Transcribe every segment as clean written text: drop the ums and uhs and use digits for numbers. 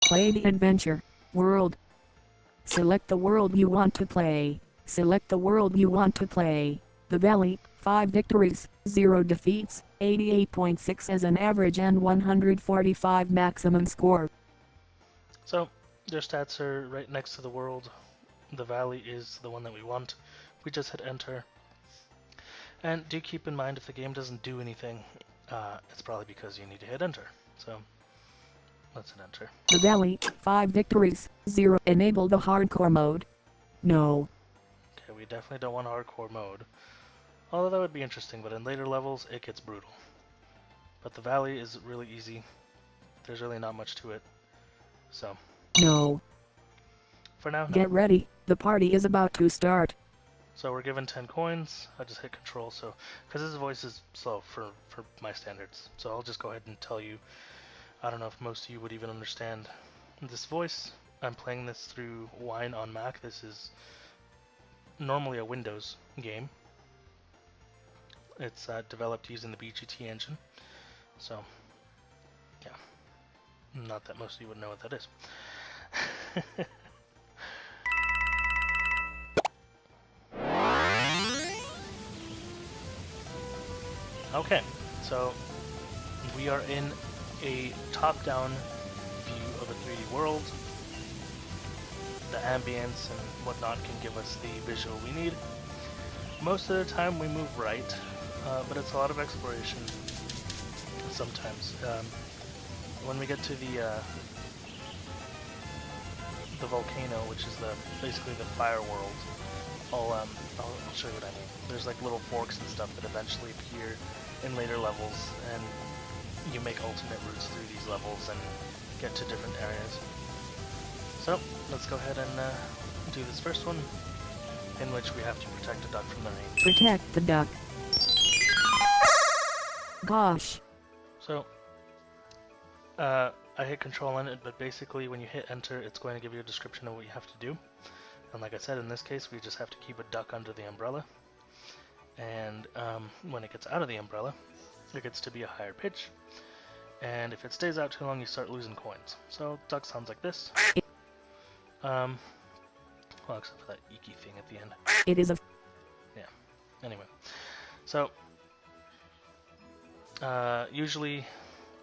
Play the adventure. World. Select the world you want to play. Select the world you want to play. The Valley, 5 victories, 0 defeats, 88.6 as an average and 145 maximum score. So, their stats are right next to the world. The Valley is the one that we want. We just hit enter. And do keep in mind if the game doesn't do anything, it's probably because you need to hit enter. So, let's hit enter. The Valley, 5 victories, 0. Enable the hardcore mode. No. Okay, we definitely don't want hardcore mode. Although that would be interesting, but in later levels it gets brutal. But the Valley is really easy. There's really not much to it. So, No. for now, no. Get ready, the party is about to start. So we're given 10 coins. I just hit control, so because his voice is slow for my standards. So I'll just go ahead and tell you. I don't know if most of you would even understand this voice. I'm playing this through Wine on Mac. This is normally a Windows game. It's developed using the BGT engine. So, yeah. Not that most of you would know what that is. Okay, so we are in a top-down view of a 3D world. The ambience and whatnot can give us the visual we need. Most of the time we move right, but it's a lot of exploration sometimes. When we get to the volcano, which is basically the fire world, I'll show you what I mean. There's like little forks and stuff that eventually appear in later levels, and you make alternate routes through these levels and get to different areas. So let's go ahead and do this first one, in which we have to protect a duck from the rain. Protect the duck. Gosh. So I hit control on it, but basically when you hit enter, it's going to give you a description of what you have to do. And like I said, in this case, we just have to keep a duck under the umbrella. And when it gets out of the umbrella, it gets to be a higher pitch. And if it stays out too long, you start losing coins. So duck sounds like this. Well, except for that eeky thing at the end. It is a... Yeah. Anyway. So, usually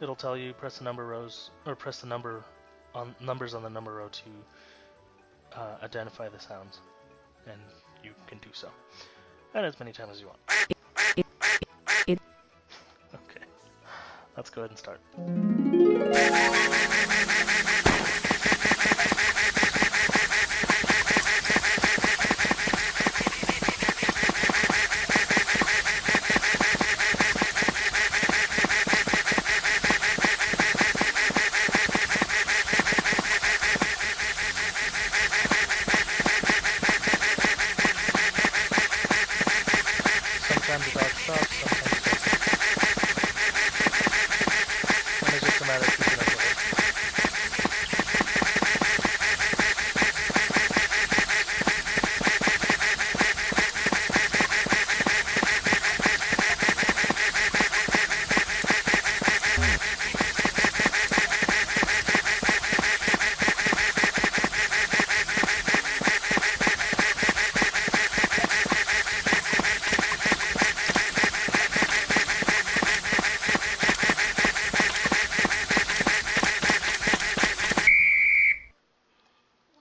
it'll tell you press the number rows, or press the numbers on the number row to identify the sounds. And you can do so. And as many times as you want. Okay. Let's go ahead and start. Sometimes the dog stops, sometimes it doesn't. And it's just a matter of keeping up with it.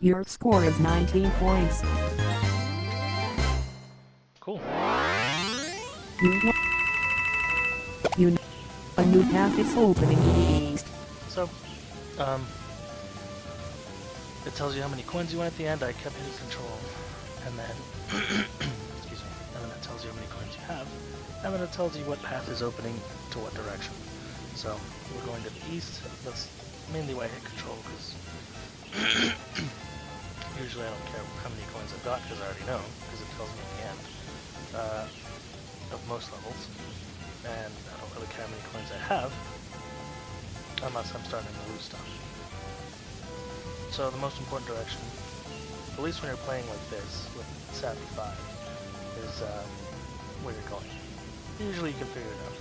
Your score is 19 points. Cool. A new path is opening to the east. So, it tells you how many coins you want at the end. I kept hitting control, and then, excuse me, and then it tells you how many coins you have, and then it tells you what path is opening to what direction. So, we're going to the east. That's mainly why I hit control, because usually I don't care how many coins I've got, because I already know, because it tells me at the end of most levels, and I don't really care how many coins I have, unless I'm starting to lose stuff. So the most important direction, at least when you're playing like this, with Savvy 5, is where you're going. Usually you can figure it out.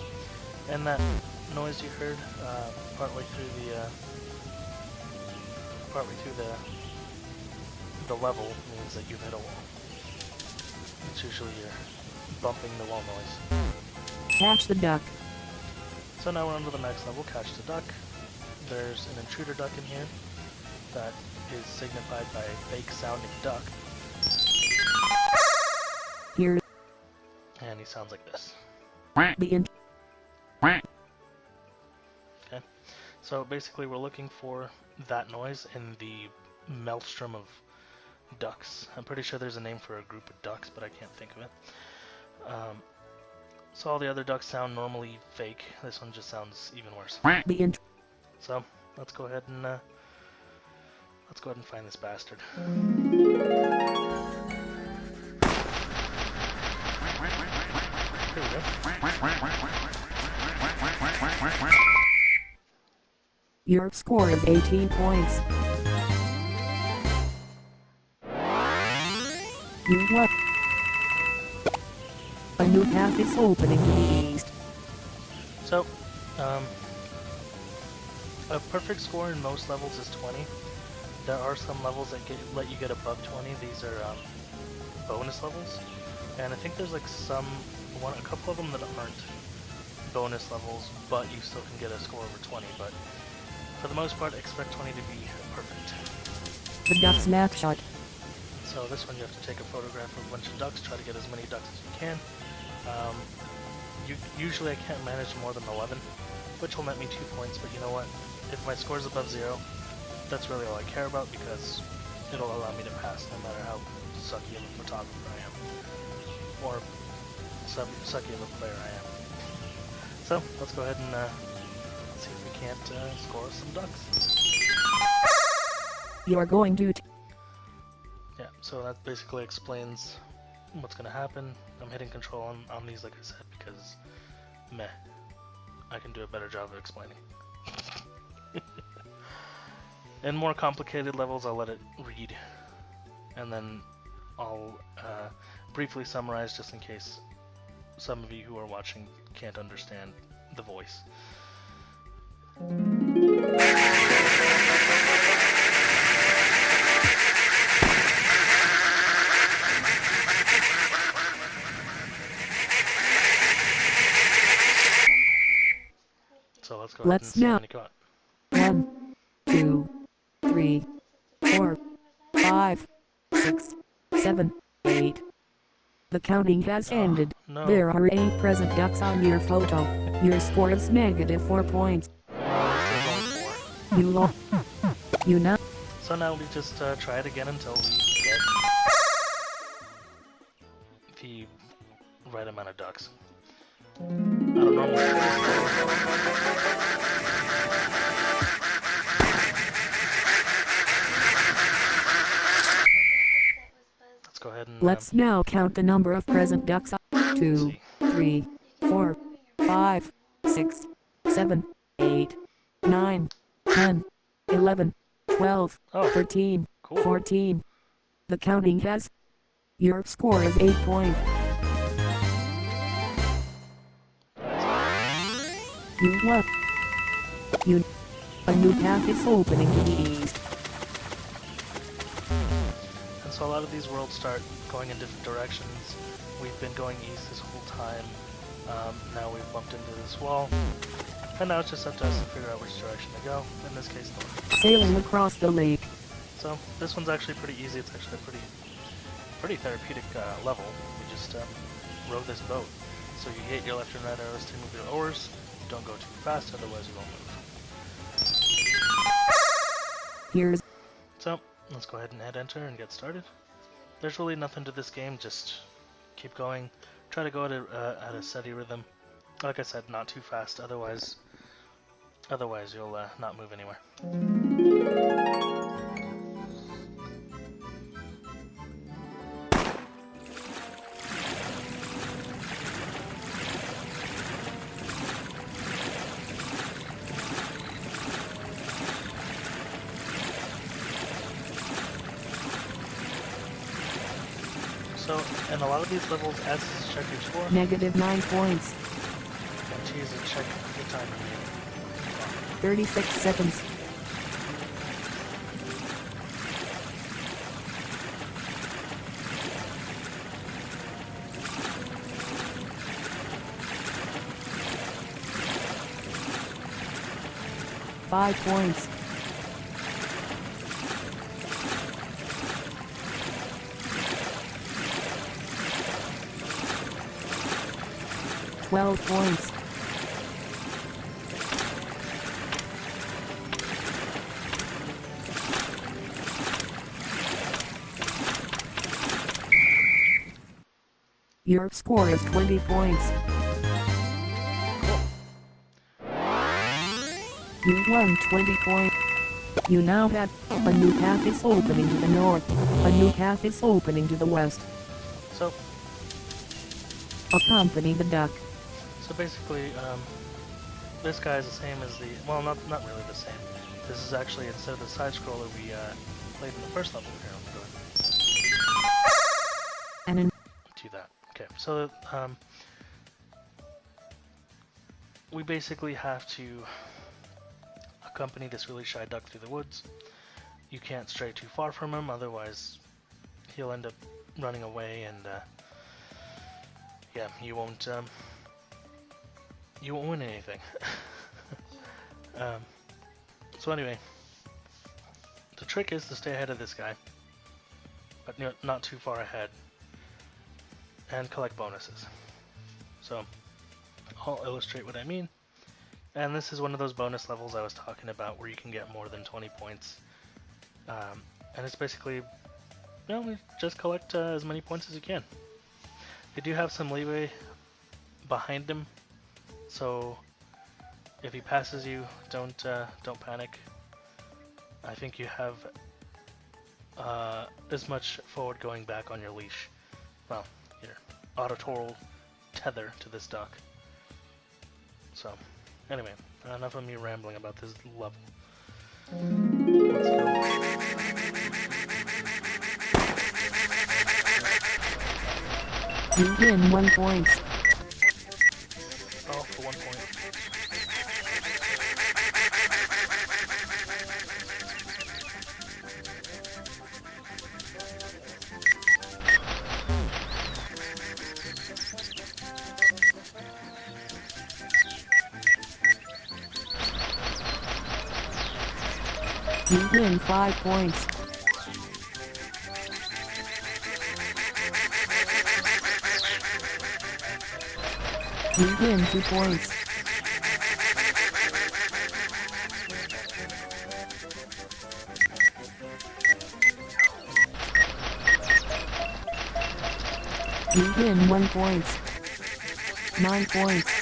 And that noise you heard partway through the partway through the level means that you've hit a wall. It's usually you're bumping the wall noise. Catch the duck. So now we're on to the next level, Catch the Duck. There's an intruder duck in here that is signified by a fake sounding duck. Here. And he sounds like this. Okay. So basically we're looking for that noise in the maelstrom of ducks. I'm pretty sure there's a name for a group of ducks, but I can't think of it. So all the other ducks sound normally fake. This one just sounds even worse. So let's go ahead and find this bastard. Here we go. Your score is 18 points. You won. A new path is opening to the east. So, a perfect score in most levels is 20. There are some levels that let you get above 20. These are bonus levels, and I think there's like a couple of them that aren't bonus levels, but you still can get a score over 20. But for the most part, expect 20 to be perfect. The duck snapshot. So this one you have to take a photograph of a bunch of ducks, try to get as many ducks as you can. Usually I can't manage more than 11, which will net me 2 points, but you know what? If my score is above 0, that's really all I care about, because it'll allow me to pass no matter how sucky of a photographer I am, or sucky of a player I am. So let's go ahead and see if we can't score some ducks. You're going to... Yeah, so that basically explains what's going to happen. I'm hitting control on these, like I said, because meh, I can do a better job of explaining. In more complicated levels, I'll let it read, and then I'll briefly summarize just in case some of you who are watching can't understand the voice. So let's go ahead and see how many got. 1, 2, 3, 4, 5, 6, 7, 8. The counting has ended. No. There are 8 present ducks on your photo. Your score is -4 points. There's only 4. You lost. You know. So now we just try it again until we get the right amount of ducks. I don't know. Let's go ahead and... Let's now count the number of present ducks. 2, 3, 4, 5, 6, 7, 8, 9, 10, 11, 12, 13, cool. 14. The counting has... Your score is 8 points. You won. A new path is opening to the east. And so a lot of these worlds start going in different directions. We've been going east this whole time. Now we've bumped into this wall. And now it's just up to us to figure out which direction to go. In this case, north. Sailing across the lake. So this one's actually pretty easy. It's actually a pretty therapeutic level. We just row this boat. So you hit your left and right arrows to move your oars. Don't go too fast, otherwise you won't move. So, let's go ahead and hit enter and get started. There's really nothing to this game, just keep going. Try to go at a steady rhythm. Like I said, not too fast, otherwise you'll not move anywhere. So, in a lot of these levels, S is check your score. -9 points. And T is to check your time. 36 seconds. 5 points. $12 points. Your score is 20 points. You won 20 points. You now have a new path is opening to the north. A new path is opening to the west. So Accompany the duck. So basically, this guy is the same as the, well, not really the same. This is actually, instead of the side scroller we played in the first level here, I'm going And in to do that. Okay, so we basically have to accompany this really shy duck through the woods. You can't stray too far from him, otherwise he'll end up running away, and yeah, you won't win anything. So anyway, the trick is to stay ahead of this guy, but not too far ahead, and collect bonuses. So I'll illustrate what I mean. And this is one of those bonus levels I was talking about where you can get more than 20 points. And it's basically, you know, just collect as many points as you can. They do have some leeway behind him, so if he passes you, don't panic. I think you have as much forward going back on your leash. Well, your autotoral tether to this duck. So, anyway, enough of me rambling about this level. Let's go. you win 1 point. Oh, for 1 point. You win 5 points. You win 2 points. You win 1 point. 9 points.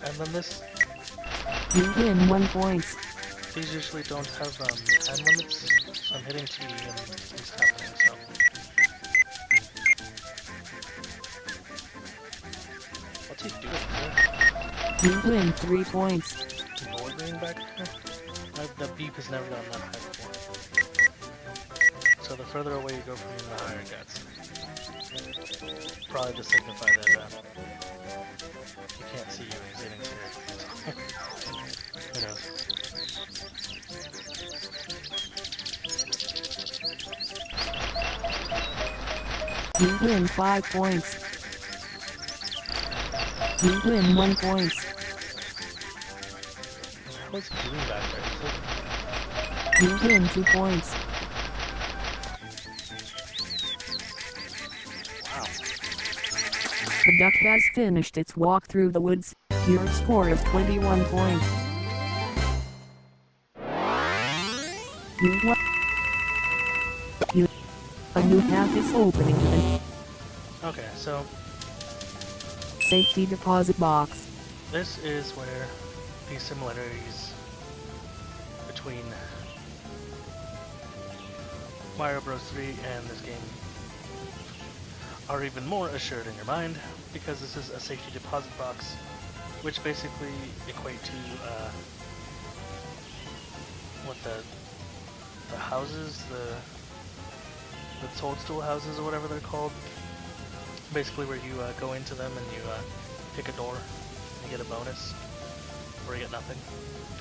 And then this, You win 1 point. these usually don't have time limits, so I'm hitting T and it's happening, so. What's he doing here? You win 3 points. Void ring back here? The beep has never gotten that high before. So the further away you go from him, the higher it gets. Probably to signify that he can't see you and he's getting scared. Who knows? You win 5 points. You win 1 point. What's he doing back there? You win 2 points. Wow. The duck has finished its walk through the woods. Your score is 21 points. You won. A new path is opening to the Okay, so safety deposit box. this is where the similarities between Mario Bros. 3 and this game are even more assured in your mind, because this is a safety deposit box, which basically equate to what the houses, the toadstool houses or whatever they're called. Basically where you go into them and you pick a door and you get a bonus, or you get nothing.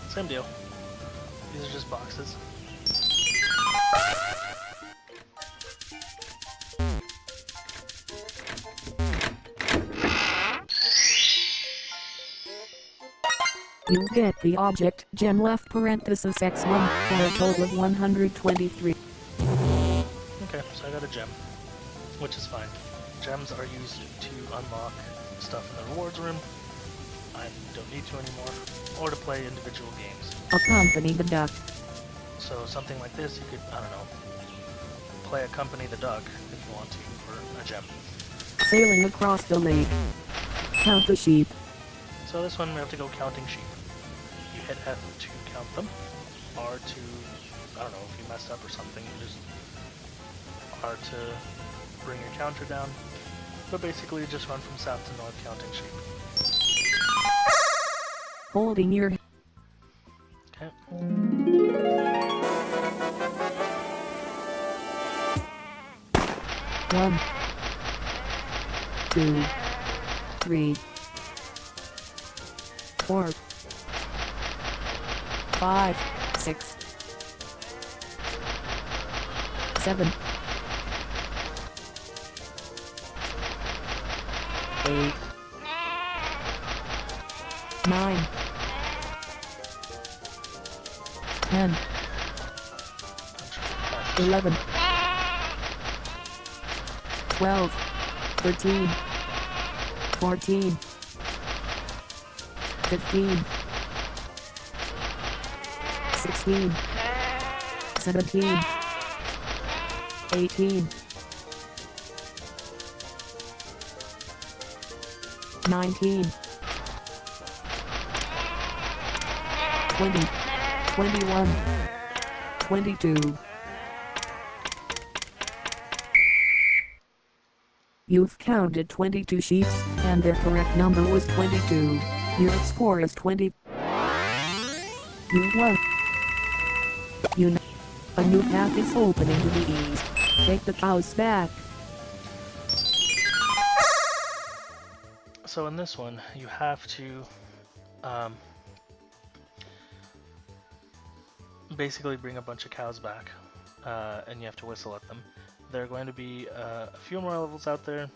Same deal. These are just boxes. You get the object gem left parenthesis x1 for a total of 123. Okay, so I got a gem, which is fine. Gems are used to unlock stuff in the rewards room. I don't need to anymore, or to play individual games. Accompany the duck. So something like this, you could, I don't know, play Accompany the Duck if you want to for a gem. Sailing across the lake. Count the sheep. So this one we have to go counting sheep. You hit F to count them, R to, I don't know, if you messed up or something, you just R to bring your counter down. But basically you just run from south to north counting sheep. Holding your... Okay. 1, 2, 3, 4, 5, 6, 7, 8, 9, 10, 11, 12, 13, 14, 15, 16, 17, 18, 19, 20, 21, 22. You've counted 22 sheep, and their correct number was 22. Your score is 20. You won. You know, a new path is opening to the east. Take the cows back. So in this one, you have to basically bring a bunch of cows back, and you have to whistle at them. There are going to be a few more levels out there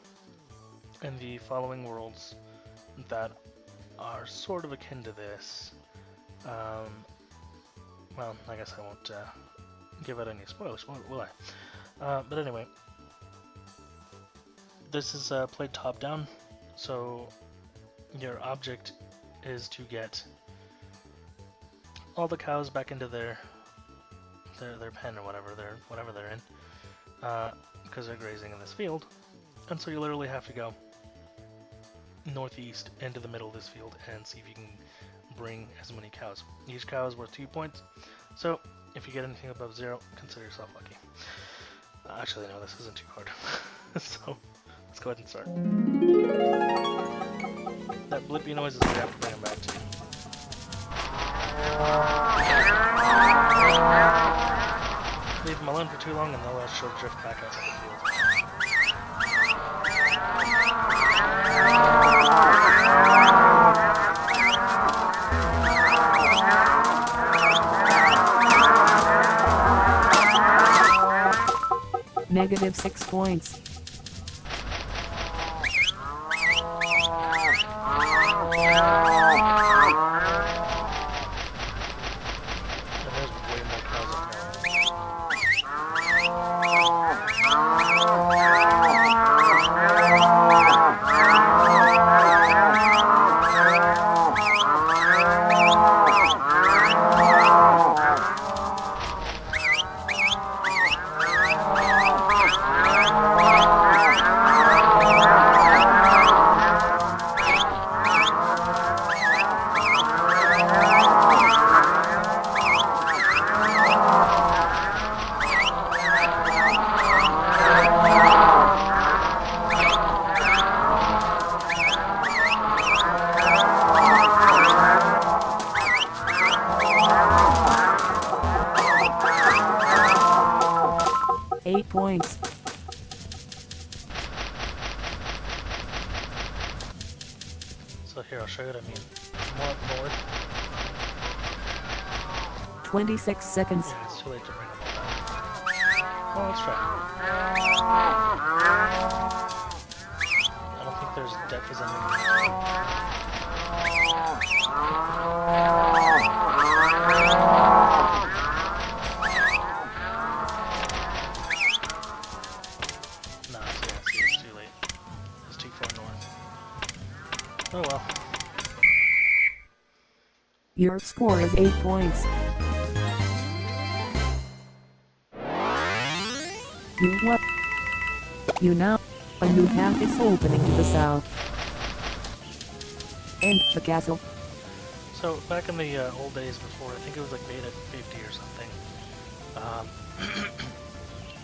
in the following worlds that are sort of akin to this. Well, I guess I won't give out any spoilers, will I? But anyway, this is played top-down, so your object is to get all the cows back into their pen or whatever they're in. Because they're grazing in this field, and so you literally have to go northeast into the middle of this field and see if you can bring as many cows. Each cow is worth 2 points, so if you get anything above 0, consider yourself lucky. Actually, no, this isn't too hard. So let's go ahead and start. That blippy noise is what I have to bring them back to. Leave them alone for too long and they'll she'll drift back out of the field. Negative 6 points. Points. So here, I'll show you what I mean. More up north. 26 seconds. Yeah, it's too late to bring them all back. Well, let's try. I don't think there's depth as anything. See, it's too late. It's too far north. Oh well. Your score is 8 points. You what? You now. A new path is opening to the south. And the castle. So back in the old days before, I think it was like beta 50 or something.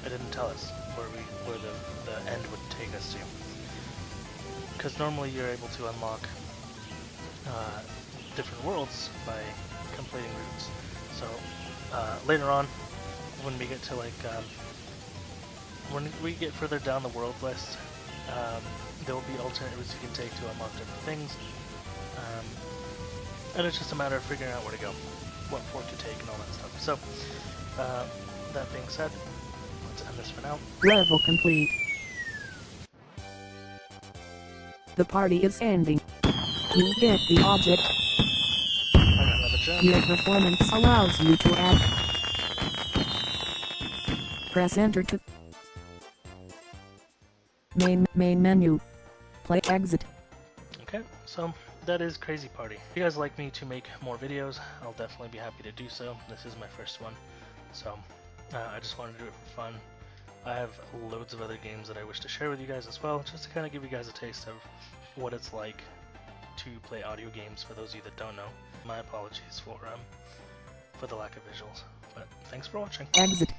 It didn't tell us where the end would take us to. Because normally you're able to unlock different worlds by completing routes. So later on, when we get to like when we get further down the world list, there will be alternate routes you can take to unlock different things. And it's just a matter of figuring out where to go, what fort to take, and all that stuff. So, that being said, let's end this for now. Level complete. The party is ending. You get the object. I got another gem. Your performance allows you to add. Press enter to main menu. Play exit. Okay, so that is Crazy Party. If you guys like me to make more videos, I'll definitely be happy to do so. This is my first one, so I just wanted to do it for fun. I have loads of other games that I wish to share with you guys as well, just to kind of give you guys a taste of what it's like to play audio games for those of you that don't know. My apologies for the lack of visuals, but thanks for watching. Exit.